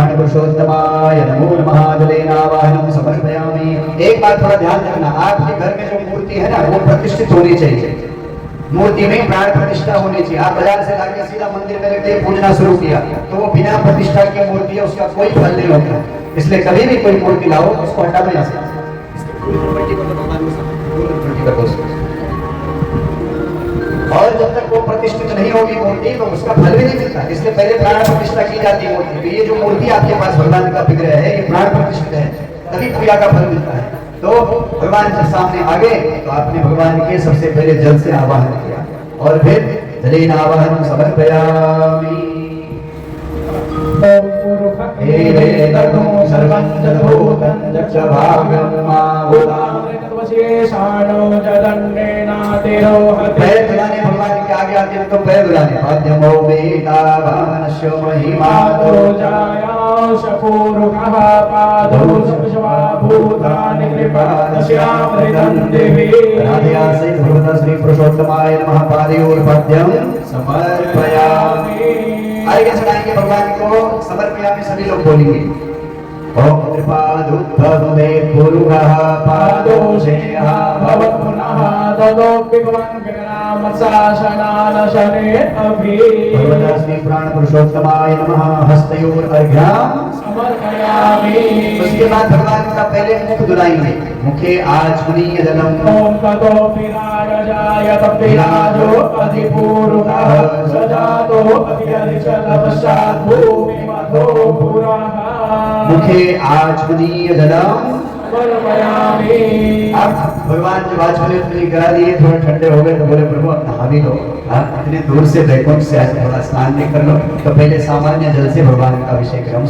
प्राण पुरुषोत्तमाय नमो नमः जलेनावाहनं समर्पयामि। एक बात थोड़ा ध्यान रखना, आपके घर में जो मूर्ति है ना वो प्रतिष्ठित होनी चाहिए। मूर्ति में प्राण प्रतिष्ठा होनी चाहिए। आप बाजार से लाके सीधा मंदिर में रखते पूजना शुरू किया तो वो बिना प्रतिष्ठा की मूर्ति है, उसका कोई फल नहीं होता। इसलिए कभी भी कोई मूर्ति लाओ उसको हटा दो यहाँ से। और जब तक वो प्रतिष्ठित नहीं होगी मूर्ति तो उसका फल भी नहीं मिलता। इसलिए पहले प्राण प्रतिष्ठा की जाती है मूर्ति की। ये जो मूर्ति आपके पास भगवान का विग्रह है ये प्राण प्रतिष्ठित है, तभी पूजा का फल मिलता है। तो भगवान जब सामने आ गए तो आपने भगवान के सबसे पहले जल से आवाहन किया और फिर जलेन आवाहन समर्पयामि। भगवान के आगे आते तो पैर दुलाने पाद्यमो वेदावानस्यो महिमातो शपूरुकः पादौ सर्वभूतानि कृपादस्यामृतं देवी। राधयासे भगवता श्री पुरुषोत्तमाय नमः पादयोर्पाद्यं समर्पयामि। आगे चढ़ाएंगे भगवान को समर्पयामि, सभी लोग बोलेंगे ओम कृपादुद्भवे पुरुषः पादोषेयः भवपुनः तदो भगवान् गणनामशासनानशने अभि। भगवता श्री प्राण पुरुषोत्तमाय नमः हस्तयोर्घ्यां समर्पयामि। उसके बाद भगवान का पहले मुख धुलाएंगे। मुखे आचमनीय जलम ओम ततो विराजाय तपिराजो अधिपूरुकः सजातो अभियरिचलवशात् भूमिमतो पुरः। मुखे आचमनीय जलम समर्पयामि। अब भगवान जब आचमनीय करा दिए, थोड़े ठंडे हो गए तो बोले प्रभु अब नहा भी लो। इतनी दूर से वैकुंठ से आज थोड़ा स्नान नहीं कर लो। तो पहले सामान्य जल से भगवान का अभिषेक करें।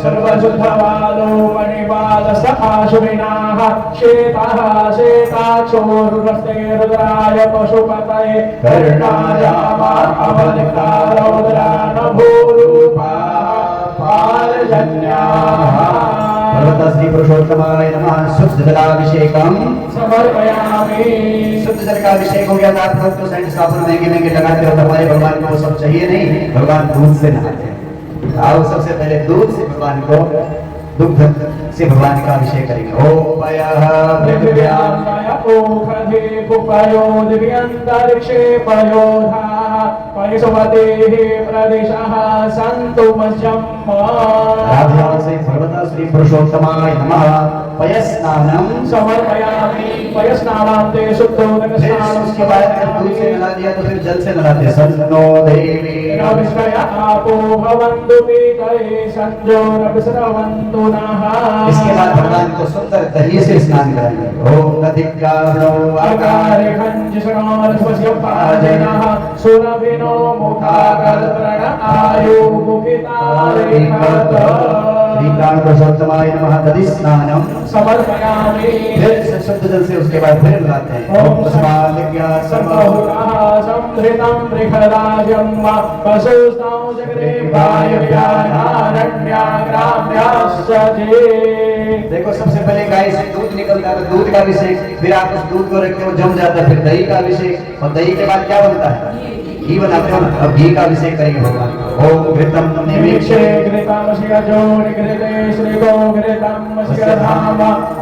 सर्वशुद्धवालो मणिपादसहाशुभिनाः श्वेताः श्वेताक्षोरुरस्ते रुद्राय पशुपतये कर्णायामा अवलिप्तारौद्रानभूरूपाः पालजन्याः। भगवता श्री पुरुषोत्तमाय नमः शुद्ध जलाभिषेकम समर्पयामि। शुद्ध जल का अभिषेक हो गया था। आप लोग तो सेंट साबुन महंगे महंगे लगाते हो, हमारे भगवान को वो सब चाहिए नहीं। भगवान दूध से नहाते हैं। आओ सबसे पहले दूध से भगवान को, दुग्ध से भगवान का अभिषेक करेंगे। ओम पयः पृथिव्यां ओखधे कुपयो दिव्यन्तरिक्षे पयोधाः पयसवतेः प्रदिशः सन्तु मज्जम्मा। राधयासे भगवता श्री पुरुषोत्तमाय नमः पयस्नानम समर्पयामि। पयस्नानान्ते शुद्धोदकस्नानं। उसके बाद जब दूध से नला दिया तो फिर जल से नलाते। सन्नो देवी रविश्रय आपो भवन्तु पीतये संजोरविस्रवन्तु नः। इसके बाद भगवान को सुंदर दही से स्नान कराएंगे। ओम नदिग्रामणो आकारे खंजशनारस्वस्य पाजनः सुरभिनो मुखाकल्पण आयु मुखितारेखत। श्री प्राण पुरुषोत्तमाय नमः दधि स्नानम समर्पयामि। फिर शुद्ध जल से उसके बाद फिर नलाते हैं। ओम तस्मादिज्ञा सर्वभूताः संधृतं बृहदाजं पशुस्तां जगरे वायुव्यानारण्याग्राम्याश्चजे। देखो सबसे पहले गाय से दूध निकलता है तो दूध का अभिषेक, फिर आप उस दूध को रखते हो जम जाता है, फिर दही का अभिषेक, और दही के बाद क्या बनता है? घी बनाते हो ना। अब घी का अभिषेक करेंगे भगवान को। ओम घृतम निमीक्षे घृतामस्य जोनि घृते श्रीगो घृतामस्य धाम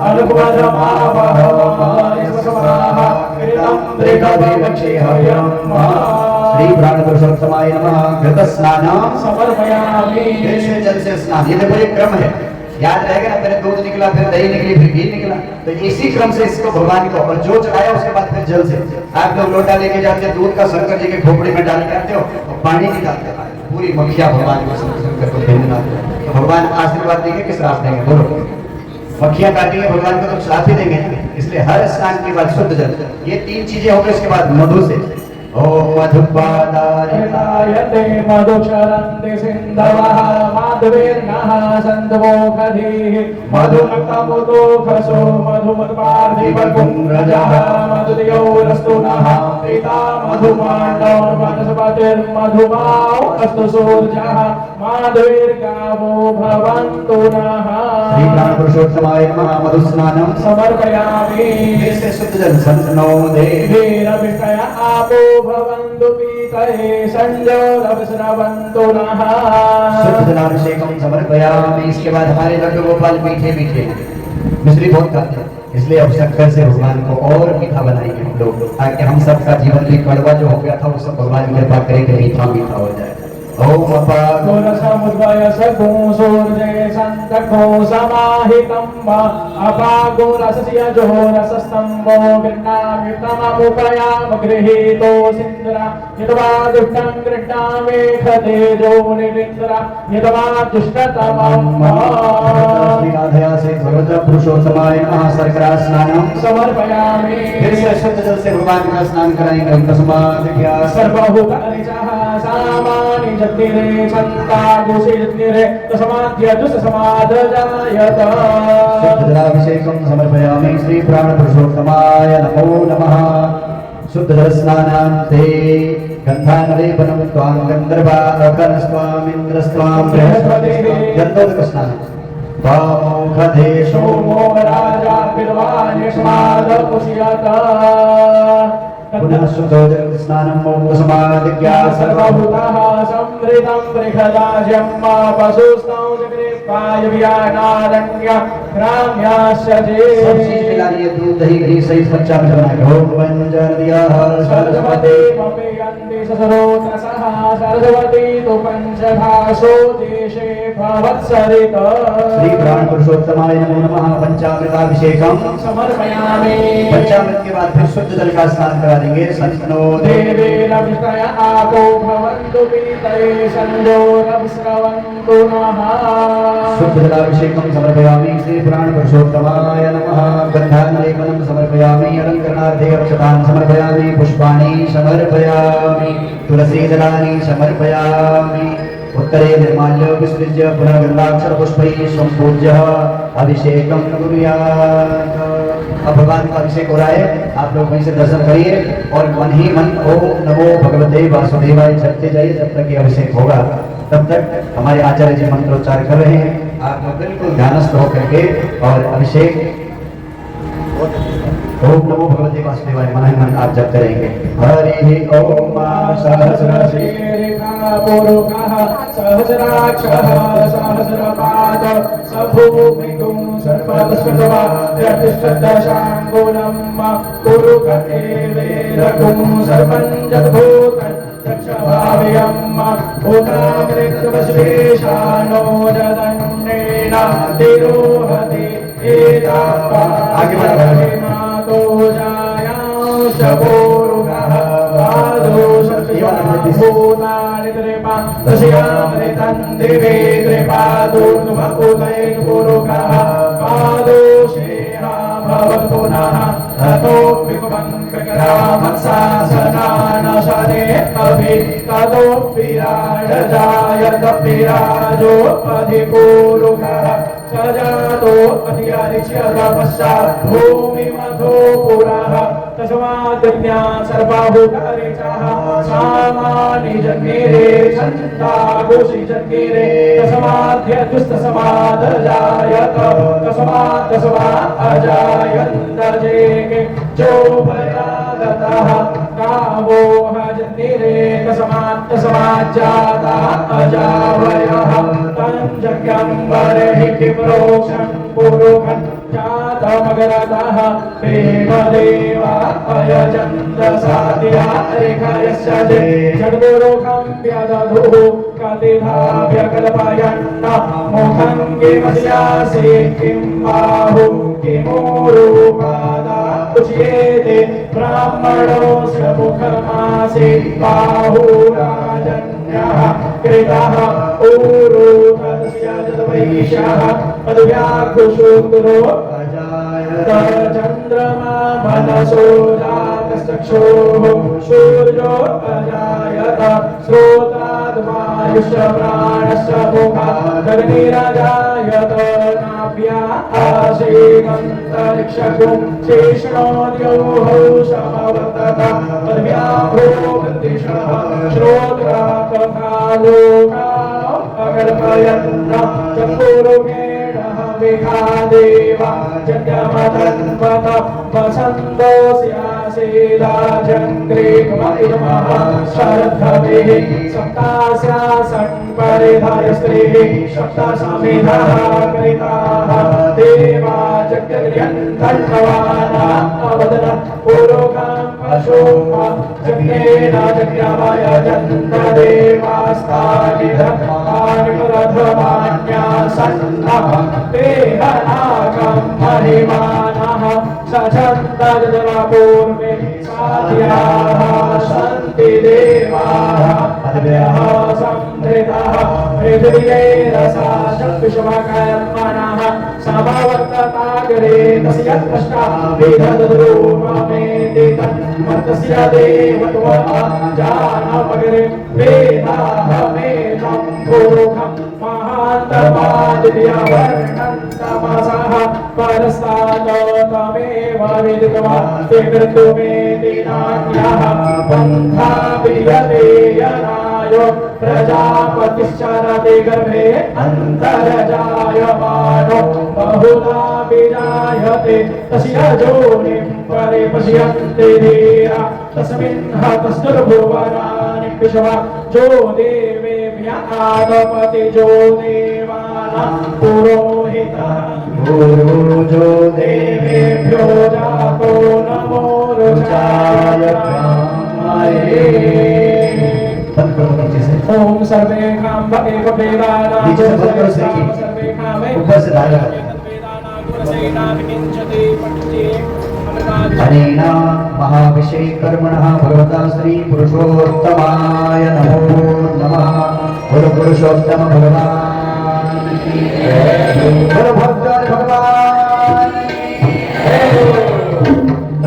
अलकुवधमावहमानिस्वसमाः घृतं दृढविवक्षे हव्यम्। श्री प्राण पुरुषोत्तमाय नमः घृत स्नानम समर्पयामि। फिर से जल से स्नान। ये देखो एक क्रम है, याद रहेगा ना। पहले दूध निकला, फिर दही निकली, फिर घी निकला। तो इसी क्रम से इसको भगवान को, और जो चढ़ाया उसके बाद फिर जल से। आप लोग लोटा लेके जाते हो, दूध का शंकर जी के खोपड़ी में डाल के आते हो और पानी निकालते हो, पूरी मक्खियां भगवान को शंकर को देने आते हो। तो भगवान आशीर्वाद देंगे कि श्राप देंगे? बोलो। मक्खियां काटेंगे भगवान को तो श्राप ही देंगे। इसलिए हर स्नान के बाद शुद्ध जल, ये तीन चीजें हो गई। उसके बाद मधु से ओम मधुपादायते मधुक्षरन्ति सिन्धवः माधवेर्नः सन्दवोखधीः मधुमकमुदोखसो मधुमत्पार्थिवकुम्रजः मधुदियोरस्तु नः पिता मधुमाण्डो वनस्पतिर्मधुमाओ अस्तु सूर्यः माधवेर्गावो भवन्तु नः। श्री प्राण पुरुषोत्तमाय नमः मधुस्नानम समर्पयामि। शुद्ध जल सन्नो देवी रविषय आपो भवन्तु भवन्तु पीतये संजोरवस्रवन्तु नः शुद्ध जलाभिषेकम समर्पयामि। इसके बाद हमारे लड्डू गोपाल मीठे मीठे मिश्री बहुत खाते हैं, इसलिए अब शक्कर से भगवान को और मीठा बनाएंगे हम लोग, ताकि हम सबका जीवन भी कड़वा जो हो गया था वो सब भगवान की कृपा करेंगे मीठा मीठा हो जाए। ओम गोरसमुद्भय सगुं सूर्ये सन्तघो समाहितं वा अपागो रसस्य जोरसस्तम्भो गृह्णामि तममुपयाम गृहीतो सिन्दुरा यद्वा दुष्टं गृह्णामि खतेजो निरिन्द्रा यद्वा दुष्टतमं राधया से भगवत पुरुषोत्तमाय नमः शर्करा स्नानम समर्पयामि। फिर से शुद्ध जल से भगवान का स्नान कराएंगे। तस्मात् सर्वभूतानिचः सामानि जग्निरे छन्ता दोषे जग्निरे तस्माद्य दुष्ट समादजायत। शुद्ध जलाभिषेकं समर्पयामि। श्री प्राण पुरुषोत्तमाय नमो नमः। शुद्ध जल स्नानान्ते गन्धानलेपनं त्वां गन्धर्वाकरस्त्वामिन्द्रस्त्वां बृहस्पतिस्त्वां गन्धोदक स्नानं वामोखदेशो सोमो राजा विद्वान्यस्मादपुष्यत। पुनः शुद्धोदक स्नानं मोक्षसमाधिज्ञा सर्वभूतः समृतं बृहदाज्यं मा पशुस्तौ जगरे पायव्यानारण्य ग्राम्याश्च सब चीज मिला लिए दूध दही घी सहित पंचामृत बनाए। ओम पंचन दिया सरस्वती मपेयन्ति ससरोत्रसः सरस्वती तु पंचधासो देशे भवत्सरित। श्री प्राण पुरुषोत्तमाय नमो नमः। पंचामृताभिषेकम समर्पयामि। पंचामृत के बाद फिर शुद्ध जल का स्नान करा देंगे। संतनो देवेन विष्णय आपो भवन्तु पीतये संजोरविस्रवन्तु नः। शुद्ध जलाभिषेकम समर्पयामि। श्री प्राण पुरुषोत्तमाय नमः। गन्धानलेपनं समर्पयामि। अलंकरणार्थे अक्षतान् समर्पयामि। पुष्पाणि समर्पयामि। तुलसीदलानि समर्पयामि। उत्तरे निर्माल्य विसृज्य पुनः गंधाक्षर पुष्पैः संपूज्य अभिषेकं कुर्यात्। अब भगवान का अभिषेक हो रहा है, आप लोग वहीं से दर्शन करिए और मन ही मन ओम नमो भगवते वासुदेवाय जपते जाइए। जब तक ये अभिषेक होगा तब तक हमारे आचार्य जी मंत्रोच्चार कर रहे हैं। आप लोग बिल्कुल ध्यानस्थ होकर के और अभिषेक ओम नमो भगवते वासुदेवाय मन ही मन आप जप करेंगे। हरि ओम सहस्रशीर्षः पुरुषः सहस्राक्षः सहस्रपाद सभूमिगुं सर्वतस्कृत्वा यतिष्ठदशाङ्गुलं कुरुक एवेदगुं सर्वं जगद्भूतं दक्षभाव्यं भूतामृतवशेषानो जदन्नेन तिरोहति आगे बढ़ो। मातो जायां शपोरुगः पादो भूतानि त्रिपा तस्यामृतं दिवे त्रिपादोन्मुखुतये पुरुषः पादोषेहा भवत् पुनः ततोऽपि कुमङ्करामत्सासनानशने अभि ततोऽपि राजजायत विराजो अधिपुरुषः सजातो अधियारिच्यतपश्चात् भूमिमथो पुरः तस्माद्यज्ञा सर्वभूतारिचः सामानि जग्निरे छन्दागुषि जग्निरे तस्माद्यदुस्तसमादजायत तस्मात् अजायन्त जेगे चोभयागतः कावोह जग्निरे तस्माज्जाता अजावयः तञ्जज्ञं बर्हिः प्रोक्षं पुरुषं जातमगरतः देवदेवा अयजन्दसाद्या रेखायस्य जे जगद्गुरुखं व्यदधुः कतिधाव्यकल्पयन्न मुखं किमस्यासि किं बाहुं किमूरुपादा उच्येते ब्राह्मणोऽस्य मुखमासीत् बाहुराजन्यः कृतः ऊरु तस्य जतवैश्यः तद्व्याघ्रशूद्रो चन्द्रमा मनसो जातश्चक्षुः सूर्यो अजायत श्रोत्राद्वायुश्च प्राणश्च मुखात् अग्निरजायत नाभ्या आसीदन्तरिक्षगुं शेषणोद्यौः समवर्तत तद्व्याघ्रो वृद्धिशः श्रोत्रात्मकालोका अकल्पयन्न चक्षुरुगेण रेखा देवा जन्मतन्वत वसन्तोऽस्यासेदाचन्द्रेकमः शरद्धवेः सप्तास्यासन् परिधायस्त्रीः सप्तसमेधाः कृताः देवा जगद्यन्तन्नवानावदन पुरोगां पशोमा जग्नेन जग्रामाय जन्तदेवास्तानि धर्माणि प्रधमान्यासन्नः तेहनाकं महिमानः सचन्दजलपूर्वे साध्याः सन्ति देवाः अद्भ्यः संधृतः पृथिव्यैरसा विश्वकर्मणः समवर्तताग्रे तस्य कष्टा विदधरूपमेति तन्मतस्य देवत्वः जानमग्रे वेदाहमेनं भोगं महान्तमादिव्यवर्णन्तमसः परस्तादतमेव विदित्वा विकृतुमेति नान्यः पन्था वियते यनायो प्रजापतिश्चरति गर्भे अन्तर्जायमानो बहुधा विजायते तस्य योनिं परिपश्यन्ति धीरा तस्मिन् हतस्तुर्भुवनानि विश्वा जो देवेभ्यः आदपति जो देवानां पुरोहितः जो देवेभ्यो जातो नमो रुचाय ब्रह्मणे ओम सर्वे काम एक वेदाना सर्वे काम ऊपर से धारा अनेन महाभिषेकर्मणः भगवता श्री पुरुषोत्तमाय नमो नमः। बोलो पुरुषोत्तम भगवान की जय। बोलो भगवान भगवान की जय।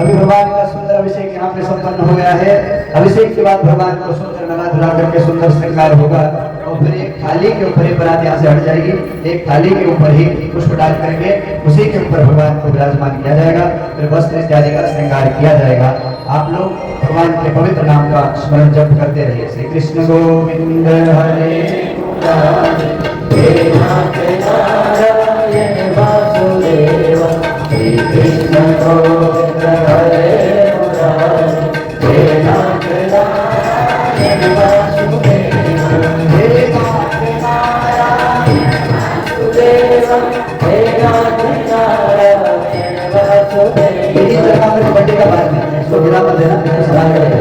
अभी भगवान का सुंदर अभिषेक यहाँ पे संपन्न हो गया है। अभिषेक के बाद भगवान को सुंदर नवा धुला करके सुंदर श्रृंगार होगा और फिर एक थाली के ऊपर ही बरात यहाँ से हट जाएगी। एक थाली के ऊपर ही पुष्प डाल करके उसी के ऊपर भगवान को विराजमान किया जाएगा। फिर वस्त्र इत्यादि का श्रृंगार किया जाएगा। आप लोग भगवान के पवित्र नाम का स्मरण जप करते रहिए। श्री कृष्ण गोविंद हरे श्री कृष्ण गोविंद हरे बर्थडे का बाद में इसको गिरा मत देना, सलाम करें।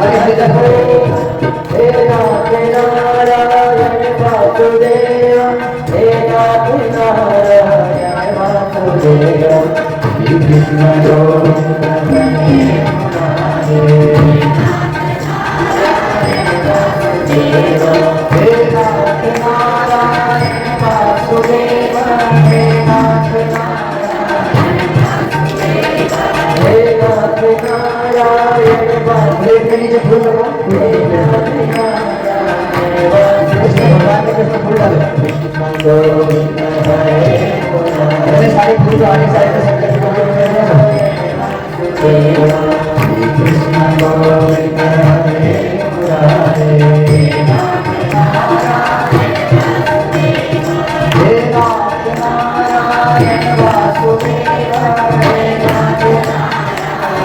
आगे आगे देखो। नीचे फूल लगाओ, सारे फूल आने साइड पे शंकर जी को कृष्ण गोविंद हरे मुरारे हे नाथ नारायण वासुदेव हे नाथ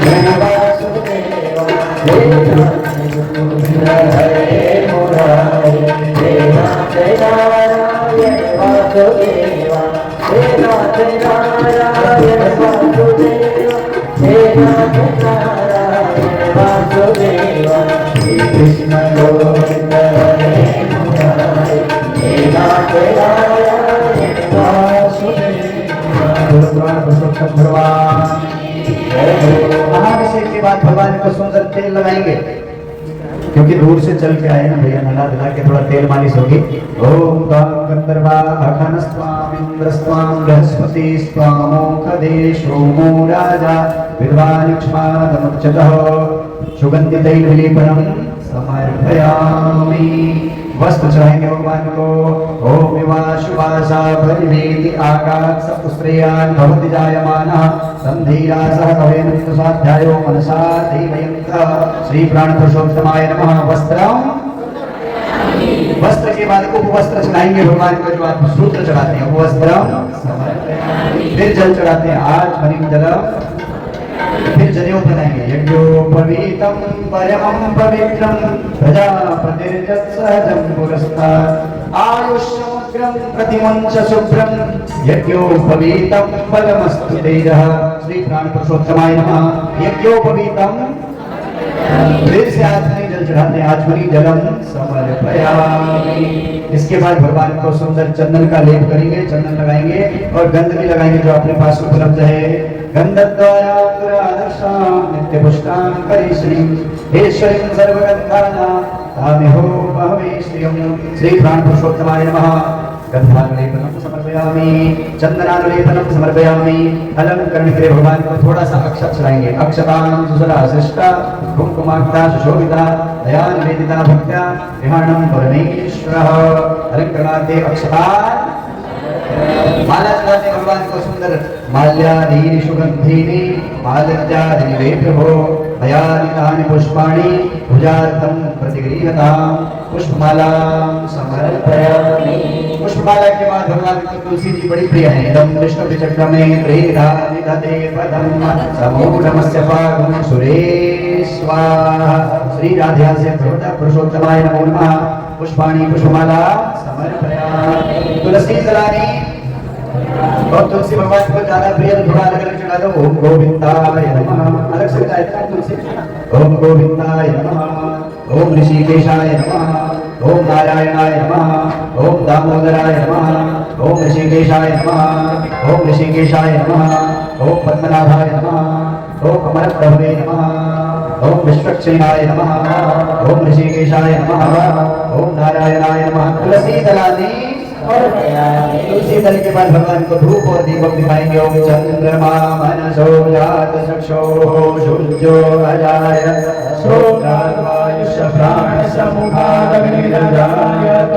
नारायण वासुदेव हे नाथ हरे मुरारे हे नाथ नारायण वासुदेव हे नाथ नारायण वासुदेव हे नाथ नारायण वासुदेव श्री कृष्ण गोविंद हरे मुरारे हे नाथ नारायण वासुदेव भगवान। महाभिषेक के बाद भगवान को सुंदर तेल लगाएंगे, क्योंकि दूर से चल के आए ना भैया, नला धला के थोड़ा तेल मालिश होगी। ओम गंधर्वा अखनस्वाम इंद्रस्वाम बृहस्पति स्वाम मोखदेशोमो राजा विद्वानिक्ष्मादमुच्यतः सुगंधितैल विलेपनम समर्पयामि। वस्त्र चढ़ाएंगे भगवान को। ओम विवाशुवासा परिवेति आकाश सपुस्त्रेयान् भवति जायमानः संधीरा सह कवेन स्वाध्यायो मनसा देवयन्तः। श्री प्राण पुरुषोत्तमाय नमः। वस्त्रं वस्त्र के बाद उपवस्त्र चढ़ाएंगे भगवान को, जो आप सूत्र चढ़ाते हैं उपवस्त्रम समर्पयामि। फिर जल चढ़ाते हैं आचमनीय जलम, फिर जनेऊ बनाएंगे। यज्ञोपवीतम परमं पवित्रं प्रजापतिर्जत्सहजं पुरस्तात् आयुष्यमग्रं प्रतिमंच शुभ्रं यज्ञोपवीतम फलमस्तु तेजः। श्री प्राण पुरुषोत्तमाय नमः। यज्ञोपवीतम, फिर से आचमनी जल चढ़ाते हैं। आचमनी जलम समर्पयामि। इसके बाद भगवान को सुंदर चंदन का लेप करेंगे, चंदन लगाएंगे और गंध भी लगाएंगे जो अपने पास उपलब्ध है। गंधद्वारा नित्य पुष्टां करिष्येम ईश्वरीं सर्वगंधानां तामेहो बहवे श्रियं। श्री प्राण पुरुषोत्तमाय नमः। गंधानुलेपनं समर्पयामि, चंदनानुलेपनं समर्पयामि। अलंकरण के लिए भगवान को थोड़ा सा अक्षत चढ़ाएंगे। अक्षतां सुसरा श्रेष्ठा कुंकुमाक्ता सुशोभिता दया निवेदिता भक्त्या विहाणं परमेश्वरः। अलंकरणार्थे अक्षतान्, माला चढ़ाते भगवान को सुंदर माल्यादीनि सुगंधीनि माल्यादीनि वे प्रभो मयानि तानि पुष्पाणि पूजार्थं प्रतिगृह्यतां पुष्पमालां समर्पयामि। पुष्पमाला के बाद भगवान को तुलसी जी बड़ी प्रिय है। इदं विष्णु विचक्रमे त्रिधा निदते पदं समूढमस्य पागुं सुरे स्वाहा। श्री राधिका से पुरुषोत्तमाय नमो नमः। पुष्पाणि पुष्पमाला समर्पयामि। तुलसी जलानी, और तुलसी भगवान को ज्यादा प्रिय तो थोड़ा अलग अलग चढ़ा दो। ओम गोविंदाय नमः, अलग से चढ़ाए थे तुलसी। ओम गोविंदाय नमः, ओम ऋषिकेशाय नमः, ओम नारायणाय नमः, ओम दामोदराय नमः, ओम ऋषिकेशाय नमः, ओम ऋषिकेशाय नमः, ओम पद्मनाभाय नमः, ओम अमरप्रभवे नमः, ओम विश्वक्षेणाय नमः, ओम ऋषिकेशाय नमः, ओम नारायणाय नमः। तुलसी दलानी और तुलसी दल के बाद भगवान को धूप और दीपक दिखाएंगे। ओम चंद्रमा मनसो जात चक्षुः शुद्धो अजाय श्रोत्राद्वायुष्य प्राण समुखादग्निरजायत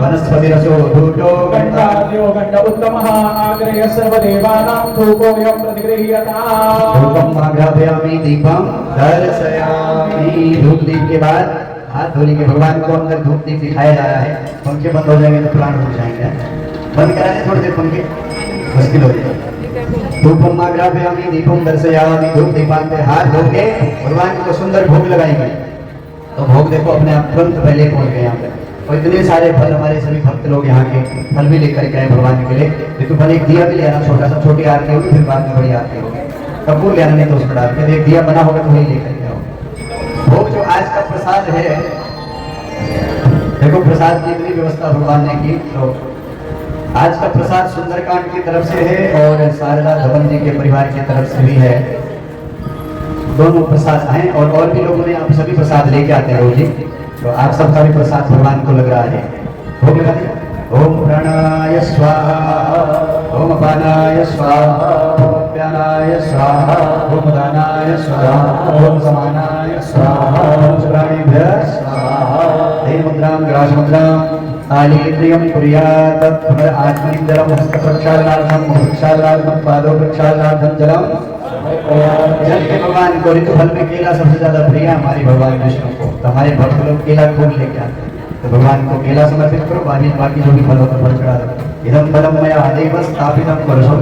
वनस्पति रसो धूतो गंधाद्यो गंध उत्तमः आग्रह्य सर्वदेवानां धूपोऽयं प्रतिगृह्यताम्। धूपम् आघ्रापयामि दीपं दर्शयामि। धूप दीप के बाद हाथ धोने के भगवान को अंदर धूप दीप दिखाया जा रहा है। पंखे बंद हो जाएंगे तो प्राण रुक जाएंगे। बंद करा दें थोड़ी देर पंखे, मुश्किल हो जाएगी। धूपम आघ्रापयामि दीपम दर्शयामि। धूप दीपांते हाथ धो के भगवान को सुंदर भोग लगाएंगे। तो भोग देखो अपने आप तुरंत पहले पहुंच गए यहाँ पे। और इतने सारे फल, हमारे सभी भक्त लोग यहाँ के फल भी लेकर के आए भगवान के लिए। तो पहले एक दिया भी ले आना, छोटा सा, छोटी आरती होगी फिर बाद में बड़ी आरती होगी। कपूर ले आना, नहीं तो उसमें डाल के एक दिया बना होगा तो वही लेकर के आओ। भोग जो आज का प्रसाद है, देखो प्रसाद की इतनी व्यवस्था भगवान ने की। तो आज का प्रसाद सुंदरकांड की तरफ से है और शारदा धवन जी के परिवार की तरफ से भी है। दोनों प्रसाद आए और भी लोगों ने आप सभी प्रसाद लेके आते हैं रोज ही। तो आप सबका भी प्रसाद भगवान को लग रहा है। भोग लगा दिया। ओम प्राणाय स्वाहा, ओम अपानाय स्वाहा, ओम व्यानाय स्वाहा, ओम दानाय स्वाहा, ओम समानाय स्वाहा, ओम प्राणिभ्यः स्वाहा। हे मुद्रां ग्रासमुद्रां आलिन्द्रियं कुर्यात्। पुनः आत्मनिन्दरं हस्तप्रक्षालनार्थं मुखप्रक्षालनार्थं पादोप्रक्षालनार्थं जलम। जल के भगवान को ऋतु फल में केला सबसे ज्यादा प्रिय है हमारे भगवान विष्णु को। तो हमारे भक्त लोग केला खूब लेके आते हैं। तो भगवान को केला समर्पित करो, बाकी जो भी फल होता है फल चढ़ा दो। इदं फलं मया देव स्थापितं पुरुषो।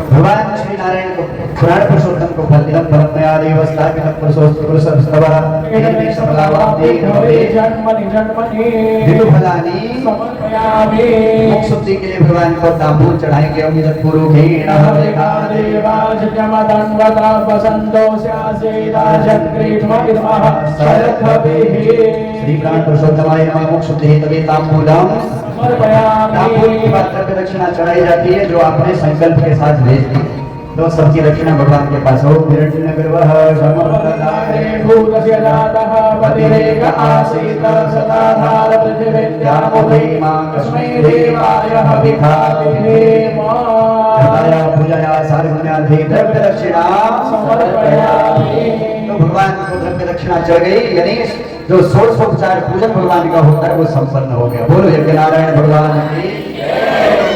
भगवान श्री नारायण को पुराण पुरुषोत्तम को फल इदं फलं मया देव स्थापितं पुरुषस्तवः इदं समलावाप्ते भवे ऋतु फलानि समर्पयामि। मोक्ष सिद्धि के लिए भगवान को तांबूल चढ़ाएंगे। ओम यत्पुरुषेण हविषा देवाजमदन्वता वसन्तोऽस्यासेदाशक्रीष्मविद्मः शरद्भवेः। श्री प्राण पुरुषोत्तमाय नमः। मोक्ष सिद्धि तवे तांबूलम समर्पयामि। तांबूल की बात करके दक्षिणा चढ़ाई जाती है जो आपने संकल्प के साथ भेज दी। तो सबकी दक्षिणा भगवान के पास हो। हिरण्यगर्भः समर्पदारे भूतस्य जातः पतिरेक आसीत् सदाधार पृथिवीत्यामुदैमा कस्मै देवाय हविषाविधेम। तया पूजया सर्वज्ञाधि द्रव्य दक्षिणा समर्पयामि। तो भगवान को द्रव्य दक्षिणा चढ़ गई, यानी जो षोडशोपचार पूजन भगवान का होता है वो संपन्न हो गया। बोलो यज्ञ नारायण भगवान की।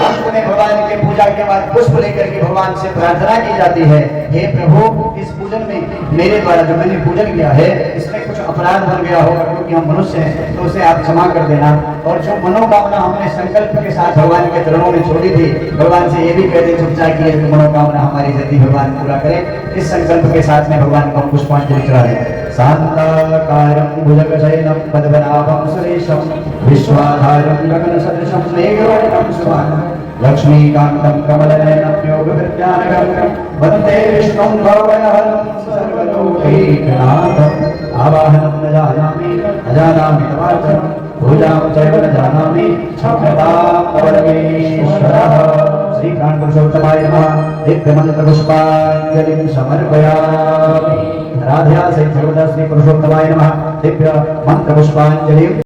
अंत में भगवान के के पूजा के बाद पुष्प लेकर के भगवान से प्रार्थना की जाती है, हे प्रभु इस पूजन में मेरे द्वारा जो मैंने पूजन किया है इसमें कुछ अपराध बन गया होगा, क्योंकि हम मनुष्य हैं, तो उसे आप क्षमा कर देना। और जो मनोकामना हमने संकल्प के साथ भगवान के चरणों में छोड़ी थी, भगवान से ये भी कहते चुपचाप की है कि मनोकामना हमारी जल्दी भगवान पूरा करे। इस संकल्प के साथ में भगवान को हम पुष्पांजलि चढ़ा दें। शांताकारं भुजगशयनं पद्मनाभं सुरेशं विश्वाधारं गगनसदृशं मेघवर्णं शुभांगं लक्ष्मीकान्तं कमलनयनं योगविद्यानगं वन्दे विष्णुं भवभयहरं सर्वलोकैकनाथम्। आवाहनं न जानामि अजानामि तवार्चनं पूजां चैव न जानामि क्षमतां परमेश्वरः। श्रीकान्त पुरुषोत्तमाय नमः। दिव्यमन्त्र पुष्पाञ्जलिं समर्पयामि। राधया सहित सर्वदा श्री पुरुषोत्तमाय नमः। दिव्य मंत्र पुष्पांजलि।